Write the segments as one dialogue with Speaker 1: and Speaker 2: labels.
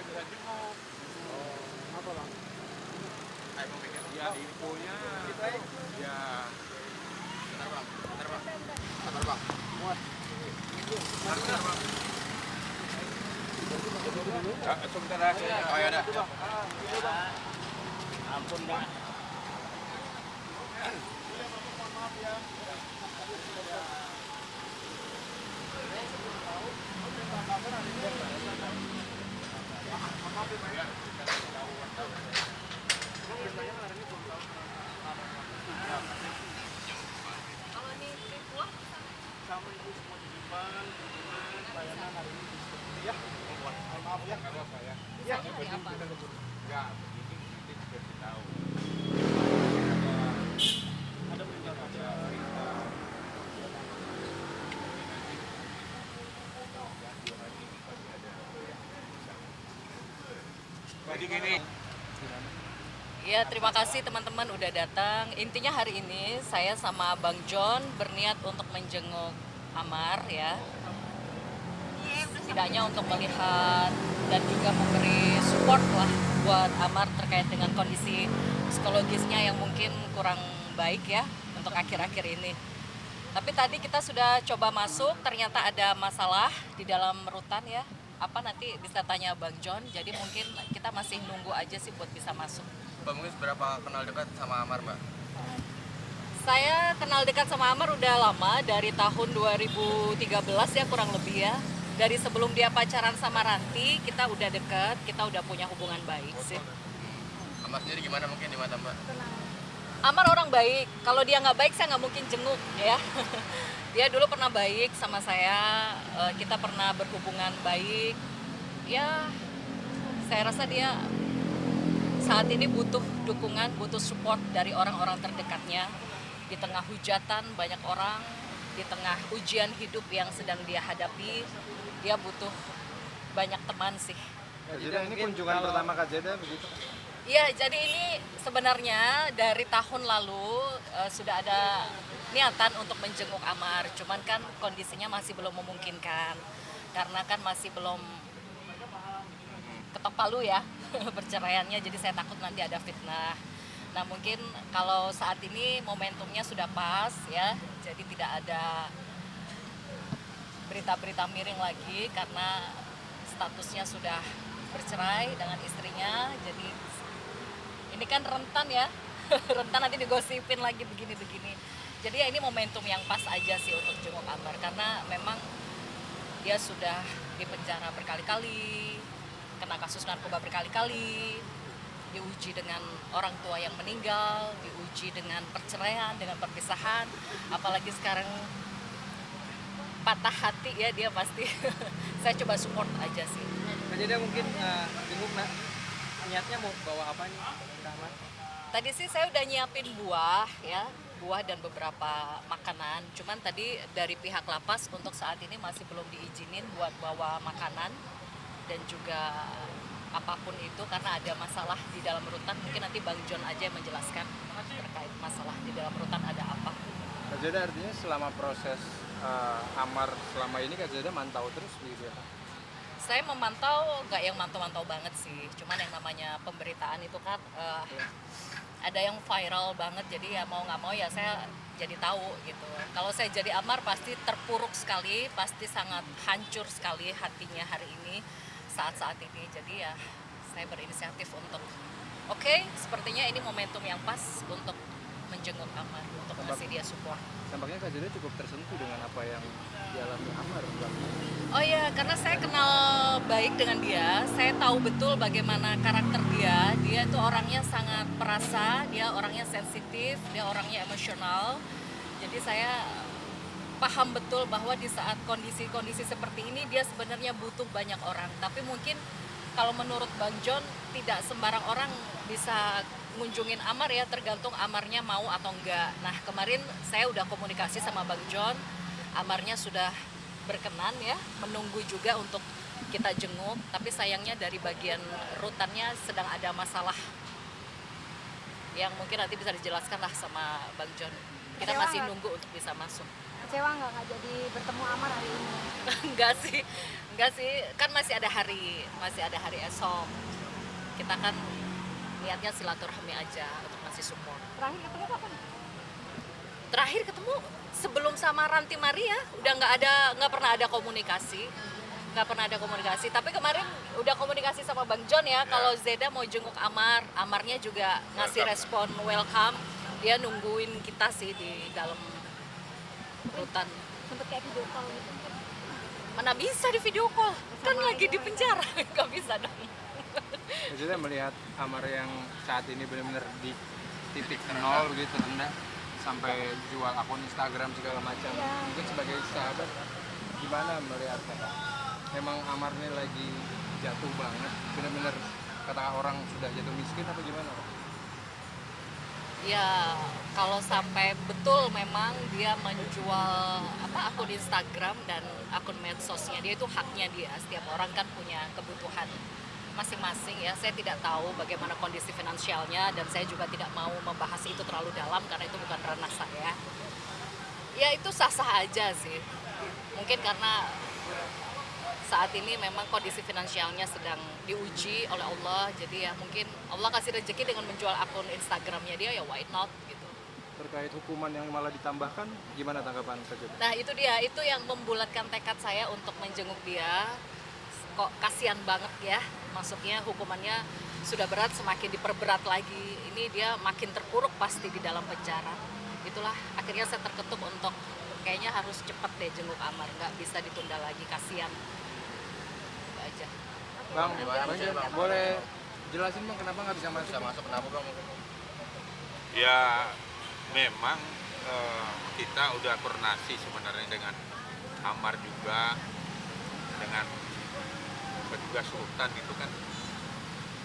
Speaker 1: nggak bisa jenguk.
Speaker 2: Apa bang?
Speaker 1: Ya infonya.
Speaker 2: Gitu aja.
Speaker 1: Ya.
Speaker 3: Bentar bang. Sabar bang.
Speaker 2: Muat.
Speaker 3: Bentar bang.
Speaker 1: Sebentar lagi.
Speaker 3: Oh ya udah.
Speaker 2: Ampun bang.
Speaker 4: Kalau ini kuah
Speaker 2: Sama ibu semua titipan, kunjungan, pelayanan hari ini di ya. Mohon maaf ya.
Speaker 1: Nggak apa-apa ya.
Speaker 2: Ya.
Speaker 4: dari apa?
Speaker 1: Nggak, begini nanti dikasih tahu.
Speaker 2: Ada perintah saja.
Speaker 1: Jadi gini.
Speaker 4: Ya, terima kasih teman-teman udah datang. Intinya hari ini saya sama Bang John berniat untuk menjenguk Amar ya. Setidaknya untuk melihat dan juga memberi support lah buat Amar terkait dengan kondisi psikologisnya yang mungkin kurang baik ya untuk akhir-akhir ini. Tapi tadi kita sudah coba masuk, ternyata ada masalah di dalam rutan ya. Apa nanti bisa tanya Bang John, jadi mungkin kita masih nunggu aja sih buat bisa masuk.
Speaker 3: Mbak mungkin seberapa kenal dekat sama Amar mbak?
Speaker 4: Saya kenal dekat sama Amar udah lama, dari tahun 2013 ya kurang lebih ya. Dari sebelum dia pacaran sama Ranti, kita udah dekat, kita udah punya hubungan baik sih.
Speaker 3: Amar sendiri gimana mungkin di mata mbak?
Speaker 4: Amar orang baik, kalau dia nggak baik saya nggak mungkin jenguk ya. Dia dulu pernah baik sama saya, kita pernah berhubungan baik. Ya, saya rasa dia saat ini butuh dukungan, butuh support dari orang-orang terdekatnya. Di tengah hujatan banyak orang, di tengah ujian hidup yang sedang dia hadapi, dia butuh banyak teman sih.
Speaker 2: Kak Jeda, ini kunjungan pertama Kak Jeda begitu?
Speaker 4: Iya, jadi ini sebenarnya dari tahun lalu sudah ada niatan untuk menjenguk Amar, cuman kan kondisinya masih belum memungkinkan karena kan masih belum ketok palu ya perceraiannya, jadi saya takut nanti ada fitnah. Nah mungkin kalau saat ini momentumnya sudah pas ya, jadi tidak ada berita-berita miring lagi karena statusnya sudah bercerai dengan istrinya, jadi ini kan rentan ya rentan nanti digosipin lagi begini-begini. Jadi ya ini momentum yang pas aja sih untuk jenguk Amar karena memang dia sudah dipenjara berkali-kali, kena kasus narkoba berkali-kali, diuji dengan orang tua yang meninggal, diuji dengan perceraian, dengan perpisahan, apalagi sekarang patah hati ya dia pasti. Saya coba support aja sih.
Speaker 2: Kak Jeda mungkin jenguk nak, niatnya mau bawa apa nih? Kamar?
Speaker 4: Tadi sih saya udah nyiapin buah ya, buah dan beberapa makanan. Cuman tadi dari pihak lapas untuk saat ini masih belum diizinin buat bawa makanan dan juga apapun itu karena ada masalah di dalam rutan. Mungkin nanti Bang John aja yang menjelaskan terkait masalah di dalam rutan ada apa.
Speaker 2: Kak Jeda, artinya selama proses Amar selama ini Kak Jeda mantau terus begitu ya?
Speaker 4: Saya memantau, nggak yang mantau-mantau banget sih. Cuman yang namanya pemberitaan itu kan ada yang viral banget, jadi ya mau nggak mau ya saya jadi tahu gitu. Kalau saya jadi Amar pasti terpuruk sekali, pasti sangat hancur sekali hatinya hari ini, saat-saat ini. Jadi ya saya berinisiatif untuk oke, sepertinya ini momentum yang pas untuk menjenguk Amar, untuk ngasih dia support.
Speaker 2: Tampaknya Kak Jeda cukup tersentuh dengan apa yang dialami Amar Bang.
Speaker 4: Oh iya, karena saya kenal baik dengan dia, saya tahu betul bagaimana karakter dia. Dia itu orangnya sangat perasa, dia orangnya sensitif, dia orangnya emosional. Jadi saya paham betul bahwa di saat kondisi-kondisi seperti ini dia sebenarnya butuh banyak orang. Tapi mungkin kalau menurut Bang John tidak sembarang orang bisa ngunjungin Amar ya, tergantung Amarnya mau atau enggak. Nah kemarin saya udah komunikasi sama Bang John, Amarnya sudah berkenan ya, menunggu juga untuk kita jenguk, tapi sayangnya dari bagian rutannya sedang ada masalah yang mungkin nanti bisa dijelaskan lah sama Bang John. Kita masih nunggu untuk bisa masuk.
Speaker 5: Kecewa nggak jadi bertemu Amar hari ini?
Speaker 4: Enggak sih, Enggak sih, kan masih ada hari esok. Kita kan niatnya silaturahmi aja untuk ngasih support. Terakhir ketemu sebelum sama Ranti Maria, udah nggak pernah ada komunikasi. Tapi kemarin udah komunikasi sama Bang John ya, kalau Zeda mau jenguk Amarnya juga ngasih respon welcome. Dia nungguin kita sih di dalam rutan.
Speaker 5: Sempet kayak video call gitu.
Speaker 4: Mana bisa di video call, kan lagi di penjara, nggak bisa dong.
Speaker 6: Maksudnya melihat Amar yang saat ini benar-benar di titik nol gitu, rendah, sampai jual akun Instagram segala macam. Mungkin sebagai sahabat, gimana melihatnya? Memang Amar ini lagi jatuh banget, benar-benar kata orang sudah jatuh miskin atau gimana?
Speaker 4: Ya, kalau sampai betul memang dia menjual akun Instagram dan akun medsosnya, dia itu haknya dia. Setiap orang kan punya kebutuhan masing-masing ya. Saya tidak tahu bagaimana kondisi finansialnya dan saya juga tidak mau membahas itu terlalu dalam karena itu bukan ranah saya. Ya itu sah-sah aja sih. Mungkin karena saat ini memang kondisi finansialnya sedang diuji oleh Allah, jadi ya mungkin Allah kasih rezeki dengan menjual akun Instagramnya dia, ya why not gitu.
Speaker 6: Terkait hukuman yang malah ditambahkan, gimana tanggapan Kak?
Speaker 4: Nah itu dia, itu yang membulatkan tekad saya untuk menjenguk dia. Kok kasihan banget ya, maksudnya hukumannya sudah berat, semakin diperberat lagi. Ini dia makin terpuruk pasti di dalam penjara. Itulah akhirnya saya terketuk untuk kayaknya harus cepat deh jenguk Amar, nggak bisa ditunda lagi, kasihan. Aja.
Speaker 6: Bang,
Speaker 3: Gimana, Bang?
Speaker 6: boleh jelasin Bang kenapa nggak bisa masuk?
Speaker 3: Bisa masuk kenapa bang?
Speaker 1: Ya memang kita udah koordinasi sebenarnya dengan Amar juga, dengan petugas hutan itu kan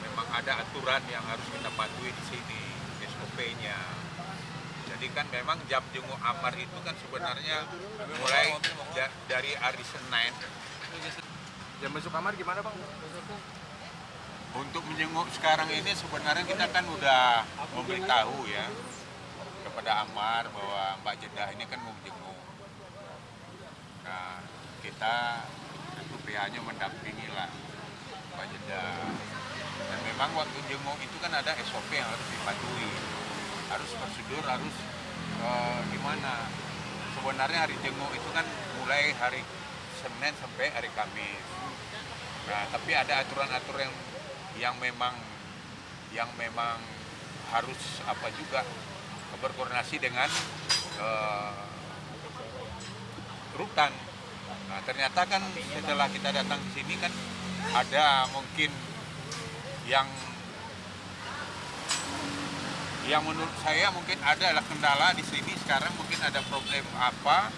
Speaker 1: memang ada aturan yang harus kita patuhi di sini, SOP-nya. Jadi kan memang jam jenguk Amar itu kan sebenarnya mulai dari hari Senin.
Speaker 6: Jam masuk kamar gimana Bang?
Speaker 1: Untuk menjenguk sekarang ini sebenarnya kita kan udah memberitahu ya kepada Amar bahwa Mbak Jeddah ini kan mau menjenguk. Nah, kita tentu pihaknya mendampingi lah Mbak Jeddah. Dan memang waktu jenguk itu kan ada SOP yang harus dipatuhi. Harus prosedur, harus gimana. Sebenarnya hari jenguk itu kan mulai hari Senin sampai hari Kamis. Nah, tapi ada aturan-aturan yang memang harus juga berkoordinasi dengan rutan. Nah, ternyata kan setelah kita datang ke sini kan ada mungkin yang menurut saya mungkin adalah kendala di sini sekarang, mungkin ada problem apa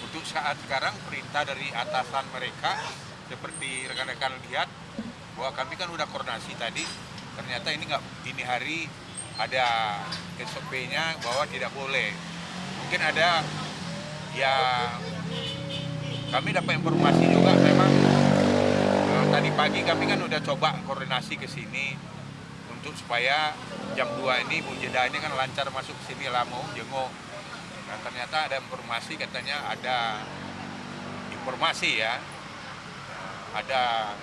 Speaker 1: untuk saat sekarang perintah dari atasan mereka. Seperti rekan-rekan lihat bahwa kami kan udah koordinasi tadi, ternyata ini hari ada SOP-nya bahwa tidak boleh. Mungkin ada ya, kami dapat informasi juga memang tadi pagi kami kan udah coba koordinasi ke sini untuk supaya jam 2 ini Bu Jeddah ini kan lancar masuk ke sini lah mau jenguk. Nah, ternyata ada informasi, katanya ada informasi ya, ada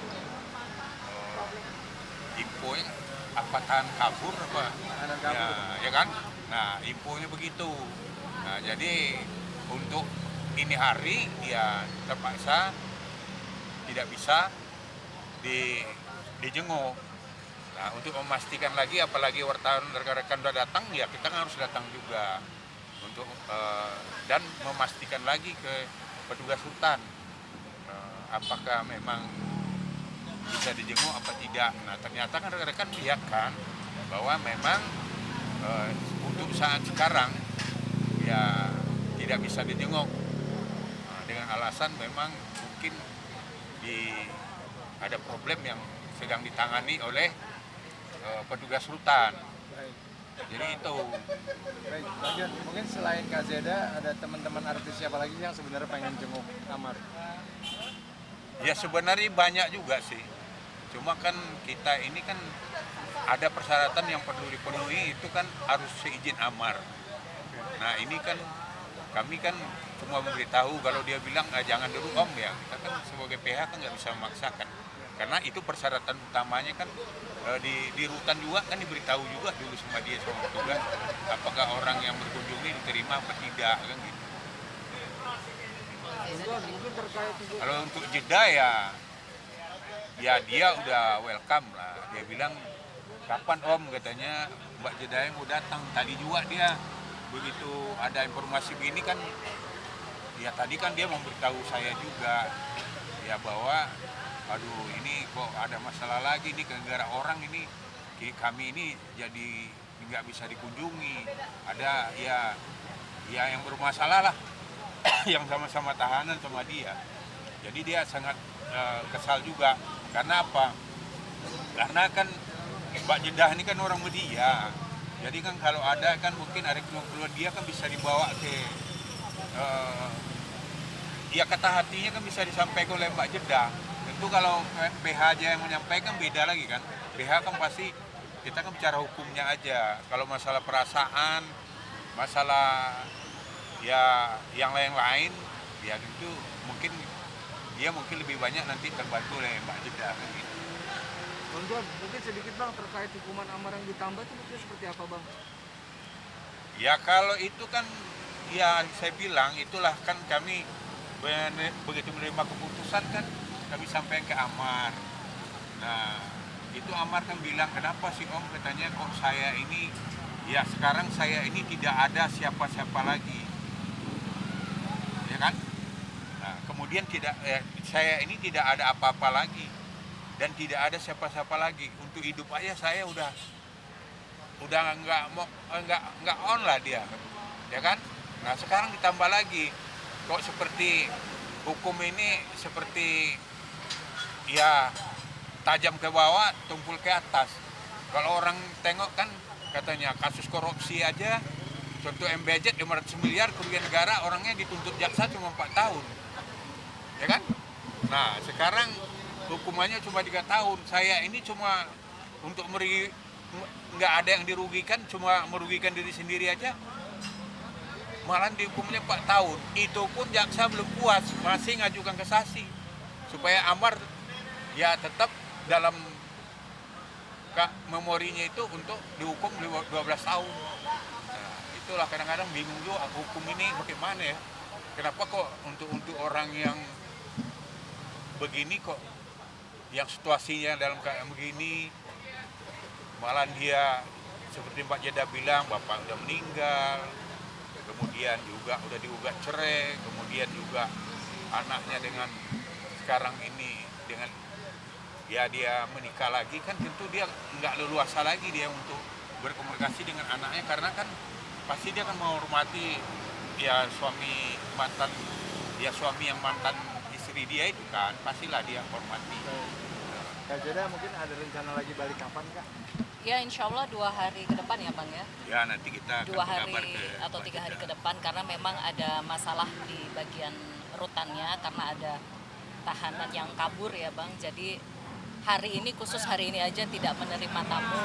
Speaker 1: infonya apa tahan kabur apa ya kan. Nah, infonya begitu. Nah, jadi untuk ini hari ya terpaksa tidak bisa dijenguk. Nah, untuk memastikan lagi, apalagi wartawan rekan-rekan sudah datang, ya kita harus datang juga untuk dan memastikan lagi ke petugas hutan apakah memang bisa dijenguk apa tidak. Nah, ternyata kan rekan-rekan lihat kan bahwa memang untuk saat sekarang ya tidak bisa dijenguk dengan alasan memang mungkin ada problem yang sedang ditangani oleh petugas hutan. Jadi itu.
Speaker 6: Baik, lanjut. Mungkin selain Kak Zeda, ada teman-teman artis siapa lagi yang sebenarnya pengen jenguk Amar?
Speaker 1: Ya sebenarnya banyak juga sih. Cuma kan kita ini kan ada persyaratan yang perlu dipenuhi, itu kan harus seizin Amar. Nah, ini kan kami kan cuma memberitahu. Kalau dia bilang jangan dulu om, ya kita kan sebagai PH kan nggak bisa memaksakan, karena itu persyaratan utamanya kan di rutan juga kan diberitahu juga dulu sama dia sama petugas apakah orang yang berkunjung ini diterima apa tidak kan gitu.
Speaker 6: Mungkin terkait juga
Speaker 1: Kalau untuk jeda ya dia udah welcome lah. Dia bilang kapan om, katanya Mbak Jeda yang mau datang. Tadi juga dia begitu ada informasi begini kan, ya tadi kan dia memberitahu saya juga ya bahwa aduh ini kok ada masalah lagi nih gara-gara orang ini kami ini jadi nggak bisa dikunjungi. Ada ya yang bermasalah lah yang sama-sama tahanan sama dia. Jadi dia sangat kesal juga. Karena apa? Karena kan Mbak Jedah ini kan orang media. Jadi kan kalau ada kan mungkin ada keluhan dia kan bisa dibawa ke ya kata hatinya kan bisa disampaikan oleh Mbak Jedah. Tentu kalau PH aja yang menyampaikan beda lagi kan. PH kan pasti kita kan bicara hukumnya aja. Kalau masalah perasaan, masalah ya yang lain-lain, ya tentu mungkin dia mungkin lebih banyak nanti terbantu oleh Mbak Jedah gitu.
Speaker 6: Bang John, mungkin sedikit Bang terkait hukuman Amar yang ditambah itu mungkin seperti apa Bang?
Speaker 1: Ya kalau itu kan ya saya bilang itulah kan kami begitu menerima keputusan kan kami sampaikan ke Amar. Nah itu Amar kan bilang kenapa sih om, katanya kok saya ini ya sekarang saya ini tidak ada siapa-siapa lagi, ya kan? Nah kemudian saya ini tidak ada apa-apa lagi dan tidak ada siapa-siapa lagi. Untuk hidup aja saya udah nggak on lah dia, ya kan? Nah sekarang ditambah lagi kok seperti hukum ini seperti ya tajam ke bawah, tumpul ke atas. Kalau orang tengok kan katanya kasus korupsi aja, contoh MBZ 500 miliar kerugian negara, orangnya dituntut jaksa cuma 4 tahun, ya kan? Nah sekarang hukumannya cuma 3 tahun. Saya ini cuma untuk nggak ada yang dirugikan, cuma merugikan diri sendiri aja, malah dihukumnya 4 tahun. Itu pun jaksa belum puas, masih ngajukan kasasi supaya Amar ya tetap dalam memorinya itu untuk dihukum 12 tahun. Nah, itulah kadang-kadang bingung juga hukum ini bagaimana ya. Kenapa kok untuk orang yang begini kok, yang situasinya dalam keadaan begini, malah dia seperti Mbak Jeda bilang bapak udah meninggal, kemudian juga udah digugat cerai, kemudian juga anaknya dengan sekarang ini dengan ya dia menikah lagi kan tentu dia nggak leluasa lagi dia untuk berkomunikasi dengan anaknya, karena kan pasti dia kan menghormati ya suami yang mantan istri dia itu kan pastilah dia hormati.
Speaker 6: Kak Jeda mungkin ada rencana lagi balik kapan Kak?
Speaker 4: Ya insya Allah 2 hari ke depan ya Bang ya.
Speaker 1: Ya nanti kita
Speaker 4: 2
Speaker 1: akan
Speaker 4: hari
Speaker 1: kabar ke
Speaker 4: atau
Speaker 1: Mbak
Speaker 4: 3 hari
Speaker 1: Jeda.
Speaker 4: ke depan karena memang ada masalah di bagian rutannya karena ada tahanan yang kabur ya Bang. Jadi hari ini khusus hari ini aja tidak menerima tamu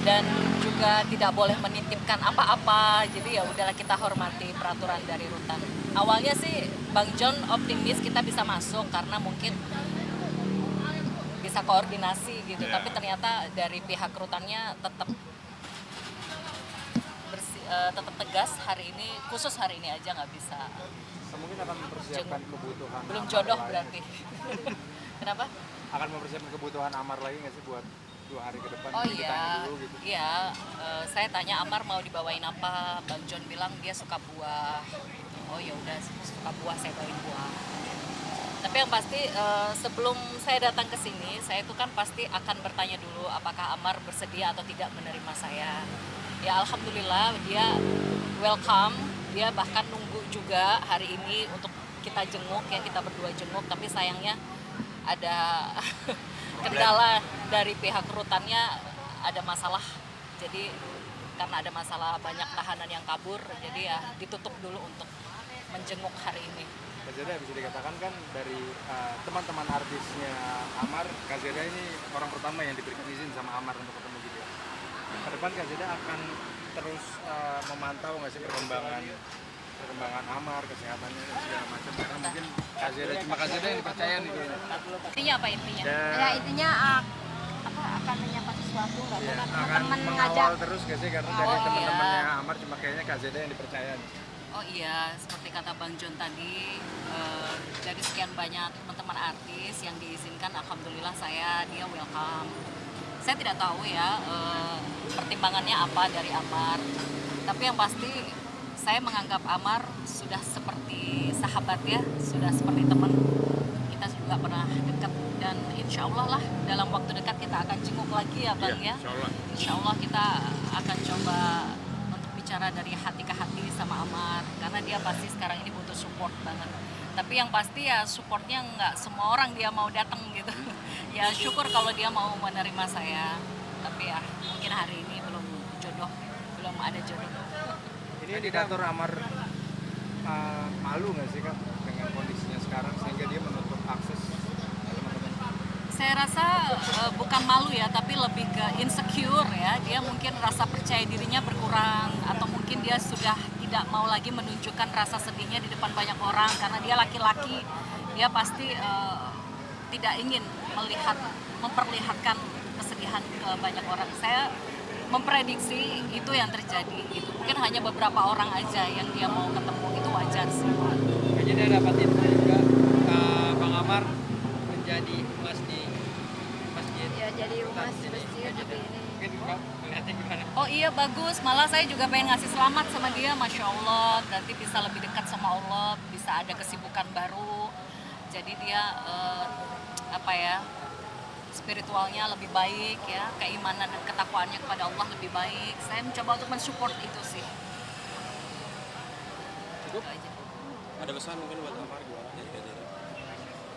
Speaker 4: dan juga tidak boleh menitipkan apa-apa. Jadi ya udahlah kita hormati peraturan dari rutan. Awalnya sih Bang John optimis kita bisa masuk karena mungkin bisa koordinasi gitu,
Speaker 1: Yeah.
Speaker 4: tapi ternyata dari pihak rutannya tetap tetap tegas hari ini, khusus hari ini aja nggak bisa.
Speaker 6: Mungkin akan mempersiapkan kebutuhan
Speaker 4: Belum
Speaker 6: Amar
Speaker 4: jodoh
Speaker 6: lagi.
Speaker 4: berarti. Kenapa?
Speaker 6: Akan mempersiapkan kebutuhan Amar lagi nggak sih buat 2 hari ke depan?
Speaker 4: Oh
Speaker 6: Mungkin ditanya
Speaker 4: iya,
Speaker 6: dulu gitu.
Speaker 4: iya. Saya tanya Amar mau dibawain apa, Bang John bilang dia suka buah. Oh ya udah suka buah, saya bawain buah. Tapi yang pasti sebelum saya datang ke sini, saya itu kan pasti akan bertanya dulu apakah Amar bersedia atau tidak menerima saya. Ya alhamdulillah dia welcome, dia bahkan nunggu juga hari ini untuk kita jenguk ya, kita berdua jenguk, tapi sayangnya ada kendala dari pihak rutannya, ada masalah. Jadi karena ada masalah banyak tahanan yang kabur, jadi ya ditutup dulu untuk menjenguk hari ini.
Speaker 6: Kak Jeda bisa dikatakan kan dari teman-teman artisnya Amar, Kak Jeda ini orang pertama yang diberikan izin sama Amar untuk ketemu gitu ya. Ke depan Kak Jeda akan terus memantau nggak sih perkembangan perkembangan Amar, kesehatannya dan segala macam. Karena mungkin Kazeda cuma Kazeda yang dipercaya nih kayaknya.
Speaker 4: Intinya apa intinya?
Speaker 5: Ya intinya apa akan menyapa sesuatu nggak
Speaker 6: Ya,
Speaker 5: kan
Speaker 6: akan
Speaker 5: teman
Speaker 6: mengawal
Speaker 5: ngajak.
Speaker 6: terus gak sih karena dari
Speaker 4: Oh, iya.
Speaker 6: teman-temannya Amar cuma kayaknya Kazeda yang dipercaya nih.
Speaker 4: Oh iya, seperti kata Bang John tadi, dari sekian banyak teman-teman artis yang diizinkan, alhamdulillah dia welcome. Saya tidak tahu ya pertimbangannya apa dari Amar, tapi yang pasti saya menganggap Amar sudah seperti sahabat ya, sudah seperti teman. Kita juga pernah dekat dan insya Allah lah dalam waktu dekat kita akan jenguk lagi ya Bang ya.
Speaker 1: Insya Allah.
Speaker 4: Insya Allah kita akan coba untuk bicara dari hati ke hati sama Amar karena dia pasti sekarang ini butuh support banget. Tapi yang pasti ya supportnya nggak semua orang dia mau datang gitu. Ya syukur kalau dia mau menerima saya. Tapi ya mungkin hari ini belum ada jodoh.
Speaker 6: Ini indikator Amar malu nggak sih Kak dengan kondisinya sekarang sehingga dia menutup akses teman-teman?
Speaker 4: Saya rasa bukan malu ya, tapi lebih ke insecure ya. Dia mungkin rasa percaya dirinya berkurang atau mungkin dia sudah tidak mau lagi menunjukkan rasa sedihnya di depan banyak orang karena dia laki-laki. Dia pasti tidak ingin memperlihatkan kesedihan ke banyak orang. Saya memprediksi itu yang terjadi gitu. Mungkin hanya beberapa orang aja yang dia mau ketemu, itu wajar sih.
Speaker 7: Kayaknya dia dapat info juga Bang Amar menjadi emas di masjid.
Speaker 5: Ya jadi umas masjid tapi ini.
Speaker 7: Mungkin Bang melihatnya gimana?
Speaker 4: Oh iya bagus, malah saya juga pengen ngasih selamat sama dia, Masya Allah. Nanti bisa lebih dekat sama Allah, bisa ada kesibukan baru. Jadi dia spiritualnya lebih baik ya, keimanan dan ketakwaannya kepada Allah lebih baik. Saya mencoba untuk mensupport itu sih.
Speaker 3: Cukup?
Speaker 4: Itu aja.
Speaker 3: Ada pesan mungkin buat Amar gimana dari Kazeda?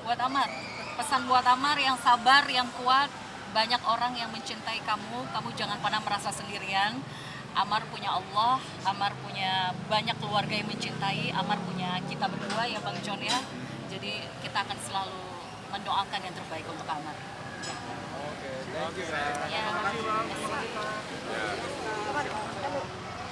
Speaker 4: Buat Amar, pesan buat Amar yang sabar, yang kuat. Banyak orang yang mencintai kamu jangan pernah merasa sendirian. Amar punya Allah, Amar punya banyak keluarga yang mencintai, Amar punya kita berdua ya Bang John ya. Jadi kita akan selalu mendoakan yang terbaik untuk Amar.
Speaker 6: Oke, thank you.
Speaker 4: Ya, terima kasih.